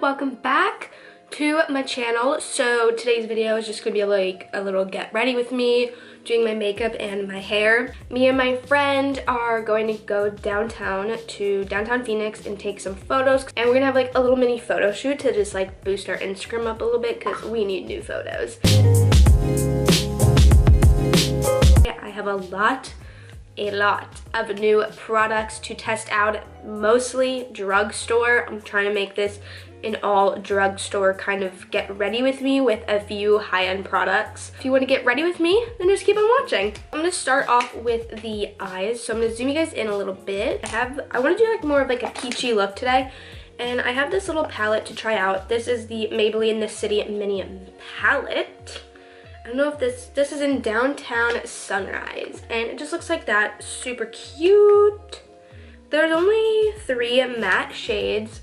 welcome back to my channel. So today's video is just gonna be like a little get ready with me, doing my makeup and my hair. Me and my friend are going to go downtown to downtown Phoenix and take some photos, and we're gonna have like a little mini photo shoot to just like boost our Instagram up a little bit because we need new photos. Yeah, I have a lot of new products to test out, mostly drugstore. I'm trying to make this an all drugstore kind of get ready with me with a few high-end products. If you want to get ready with me, then just keep on watching. I'm going to start off with the eyes. So I'm going to zoom you guys in a little bit. I want to do like more of like a peachy look today. And I have this little palette to try out. This is the Maybelline The City Mini Palette. I don't know if this is in Downtown Sunrise, and it just looks like that. Super cute. There's only 3 matte shades,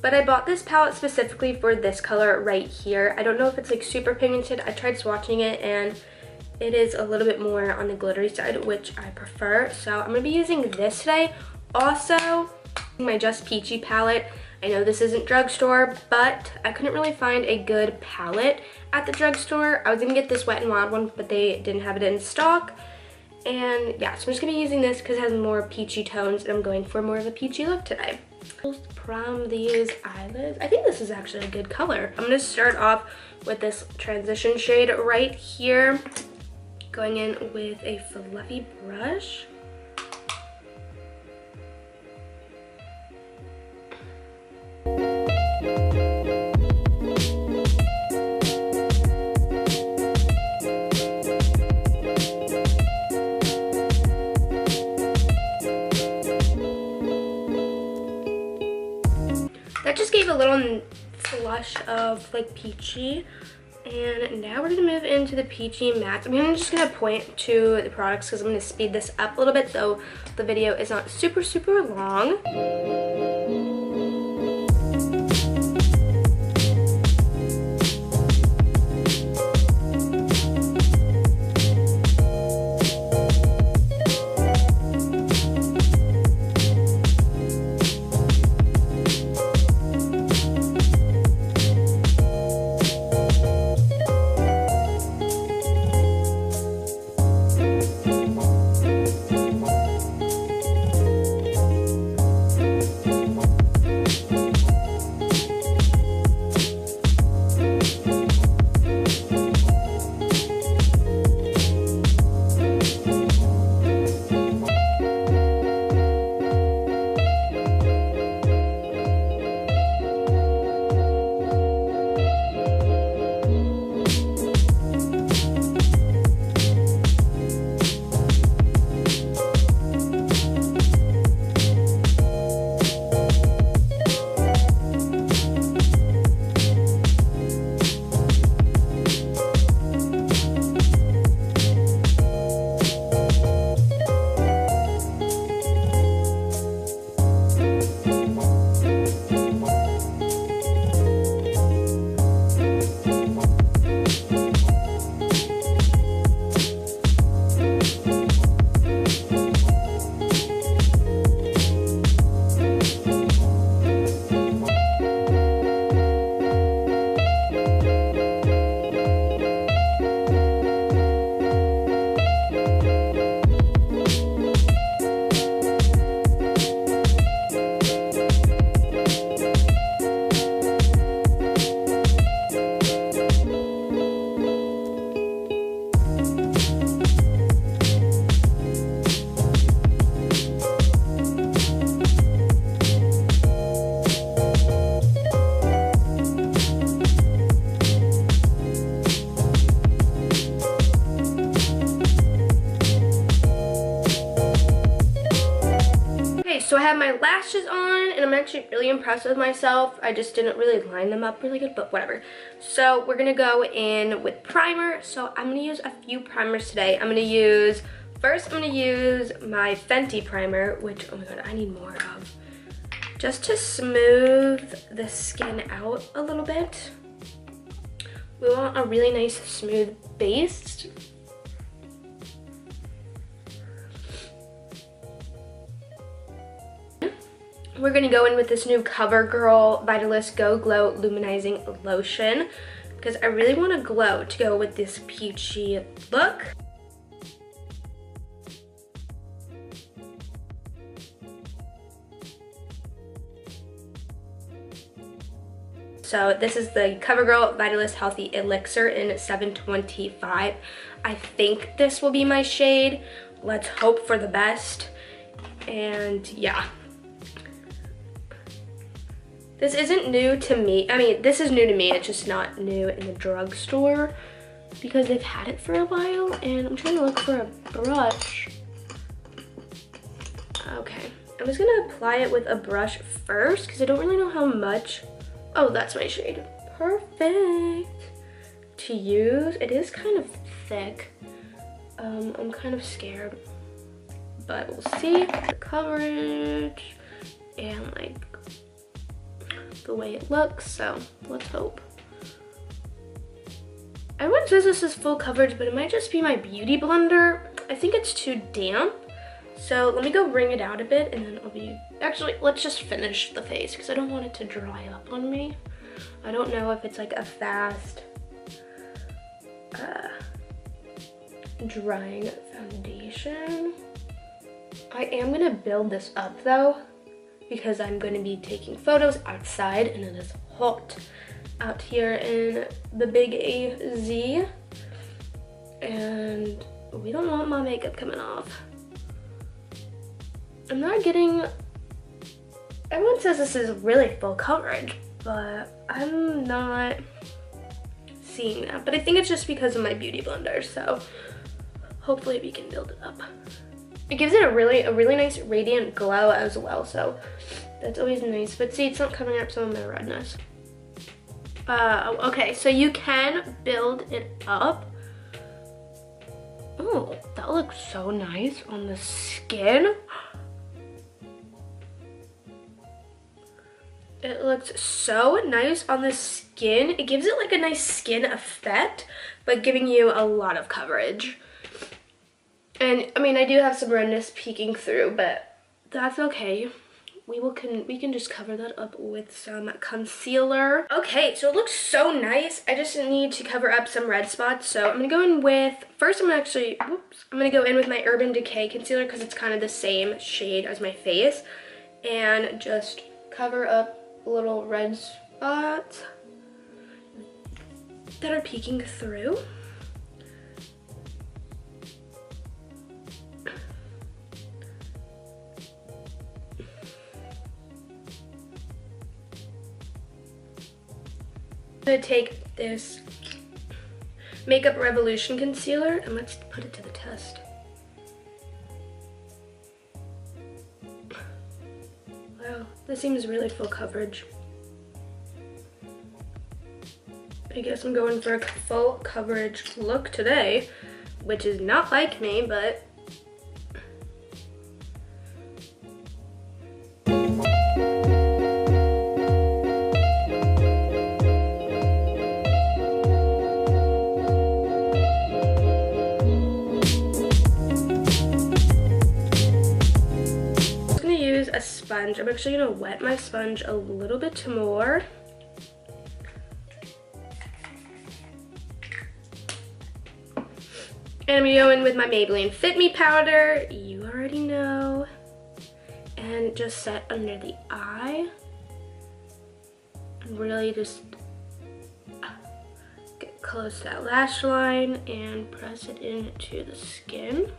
but I bought this palette specifically for this color right here. I don't know if it's like super pigmented. I tried swatching it and it is a little bit more on the glittery side, which I prefer. So I'm gonna be using this today. Also, my Just Peachy palette. I know this isn't drugstore, but I couldn't really find a good palette at the drugstore. I was gonna get this Wet n Wild one, but they didn't have it in stock. And yeah, so I'm just gonna be using this because it has more peachy tones, and I'm going for more of a peachy look today. From these eyelids, I think this is actually a good color. I'm gonna start off with this transition shade right here, going in with a fluffy brush. That just gave a little flush of like peachy, and now we're gonna move into the peachy matte. I'm just gonna point to the products because I'm gonna speed this up a little bit so the video is not super long. So I have my lashes on, and I'm actually really impressed with myself. I just didn't really line them up really good, but whatever. So we're gonna go in with primer. So I'm gonna use a few primers today. First I'm gonna use my Fenty primer, which, oh my god, I need more of. Just to smooth the skin out a little bit. We want a really nice smooth base. we're gonna go in with this new CoverGirl Vitalist Go Glow Luminizing Lotion because I really want to glow to go with this peachy look. So this is the CoverGirl Vitalist Healthy Elixir in 725. I think this will be my shade. Let's hope for the best. And yeah. This isn't new to me. I mean, this is new to me. It's just not new in the drugstore because they've had it for a while. And I'm trying to look for a brush. Okay. I'm just gonna apply it with a brush first because I don't really know how much. Oh, that's my shade. Perfect to use. It is kind of thick. I'm kind of scared, but we'll see. The coverage and like the way it looks, so let's hope. Everyone says this is full coverage, but it might just be my beauty blender. I think it's too damp. So let me go wring it out a bit and then I'll be, actually, let's just finish the face because I don't want it to dry up on me. I don't know if it's like a fast drying foundation. I am gonna build this up though because I'm gonna be taking photos outside and it is hot out here in the big AZ and we don't want my makeup coming off. I'm not getting, everyone says this is really full coverage, but I'm not seeing that. But I think it's just because of my beauty blender, so hopefully we can build it up. It gives it a really nice radiant glow as well, so that's always nice. But see, it's not covering up some of my redness. Okay, so you can build it up. Oh, that looks so nice on the skin. It looks so nice on the skin. It gives it like a nice skin effect, but giving you a lot of coverage. And I mean, I do have some redness peeking through, but that's okay. We can just cover that up with some concealer. Okay, so it looks so nice. I just need to cover up some red spots. So I'm gonna go in with, first I'm gonna go in with my Urban Decay concealer because it's kind of the same shade as my face. And just cover up little red spots that are peeking through. I'm gonna take this Makeup Revolution concealer and let's put it to the test. Wow, this seems really full coverage. I guess I'm going for a full coverage look today, which is not like me, but a sponge. I'm actually gonna wet my sponge a little bit more. And I'm gonna go in with my Maybelline Fit Me powder. You already know. And just set under the eye. And really just get close to that lash line and press it into the skin.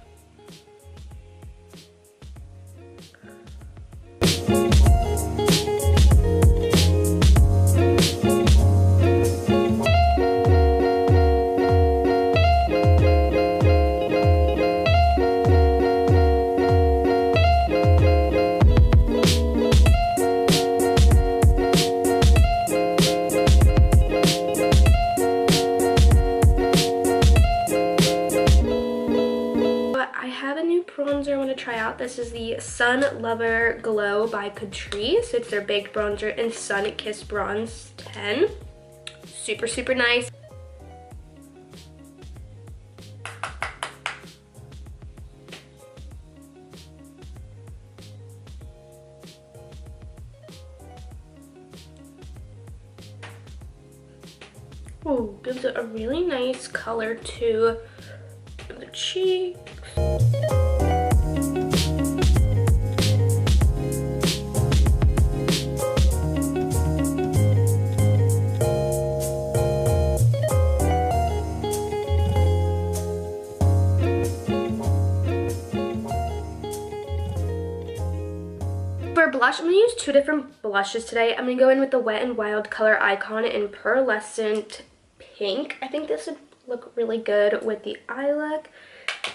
Bronzer I want to try out. This is the Sun Lover Glow by Catrice. It's their baked bronzer in Sun Kiss Bronze 10. Super, super nice. Ooh, gives it a really nice color to the cheeks. For blush, I'm going to use two different blushes today. I'm going to go in with the Wet n Wild Color Icon in Pearlescent Pink. I think this would look really good with the eye look.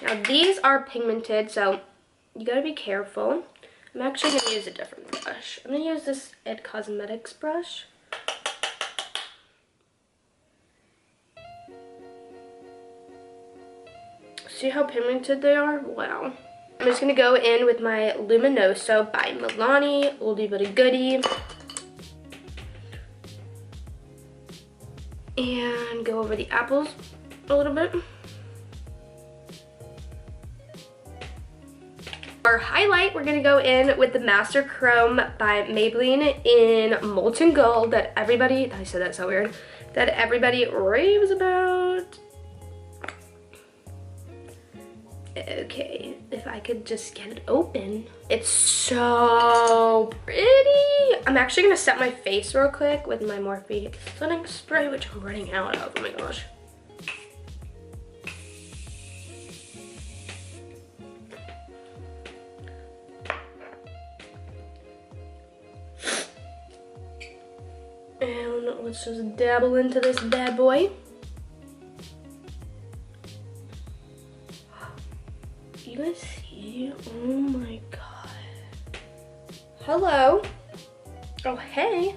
Now these are pigmented, so you got to be careful. I'm actually going to use a different brush. I'm going to use this It Cosmetics brush. See how pigmented they are? Wow. I'm just going to go in with my Luminoso by Milani, oldie but a goodie. And go over the apples a little bit. For highlight, we're going to go in with the Master Chrome by Maybelline in Molten Gold that everybody, I said that so weird, that everybody raves about. Okay, if I could just get it open. It's so pretty. I'm actually gonna set my face real quick with my Morphe setting spray, which I'm running out of. Oh my gosh. And let's just dabble into this bad boy. You guys see? Oh my god. Hello. Oh, hey.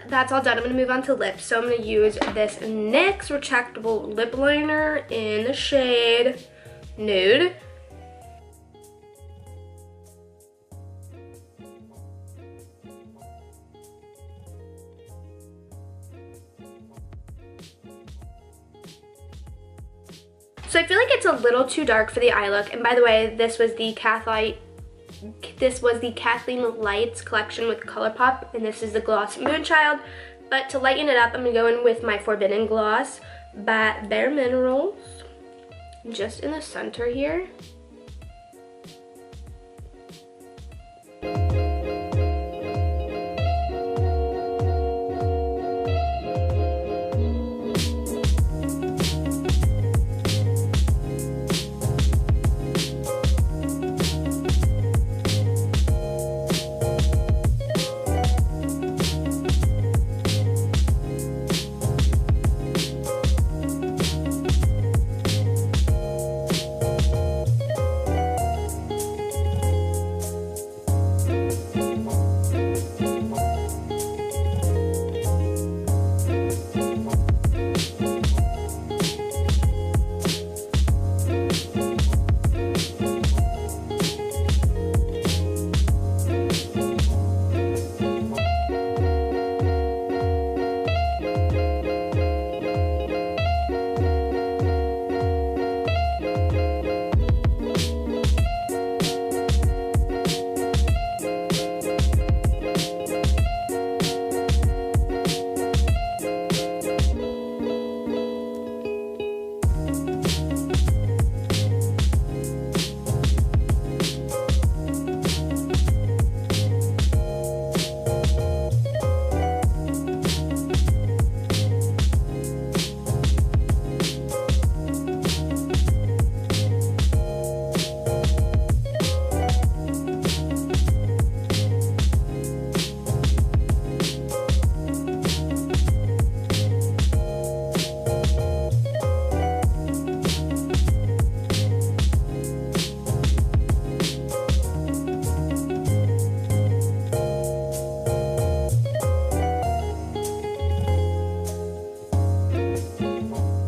That's all done. I'm going to move on to lips. So I'm going to use this NYX retractable lip liner in the shade Nude. So I feel like it's a little too dark for the eye look. And by the way, this was the Kathleen Lights collection with ColourPop, and this is the gloss Moonchild. But to lighten it up, I'm gonna go in with my Forbidden Gloss by Bare Minerals, just in the center here.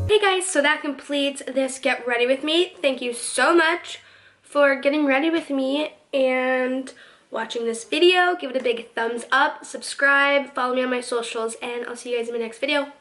Hey guys, so that completes this Get Ready With Me. Thank you so much for getting ready with me and watching this video. Give it a big thumbs up, subscribe, follow me on my socials, and I'll see you guys in my next video.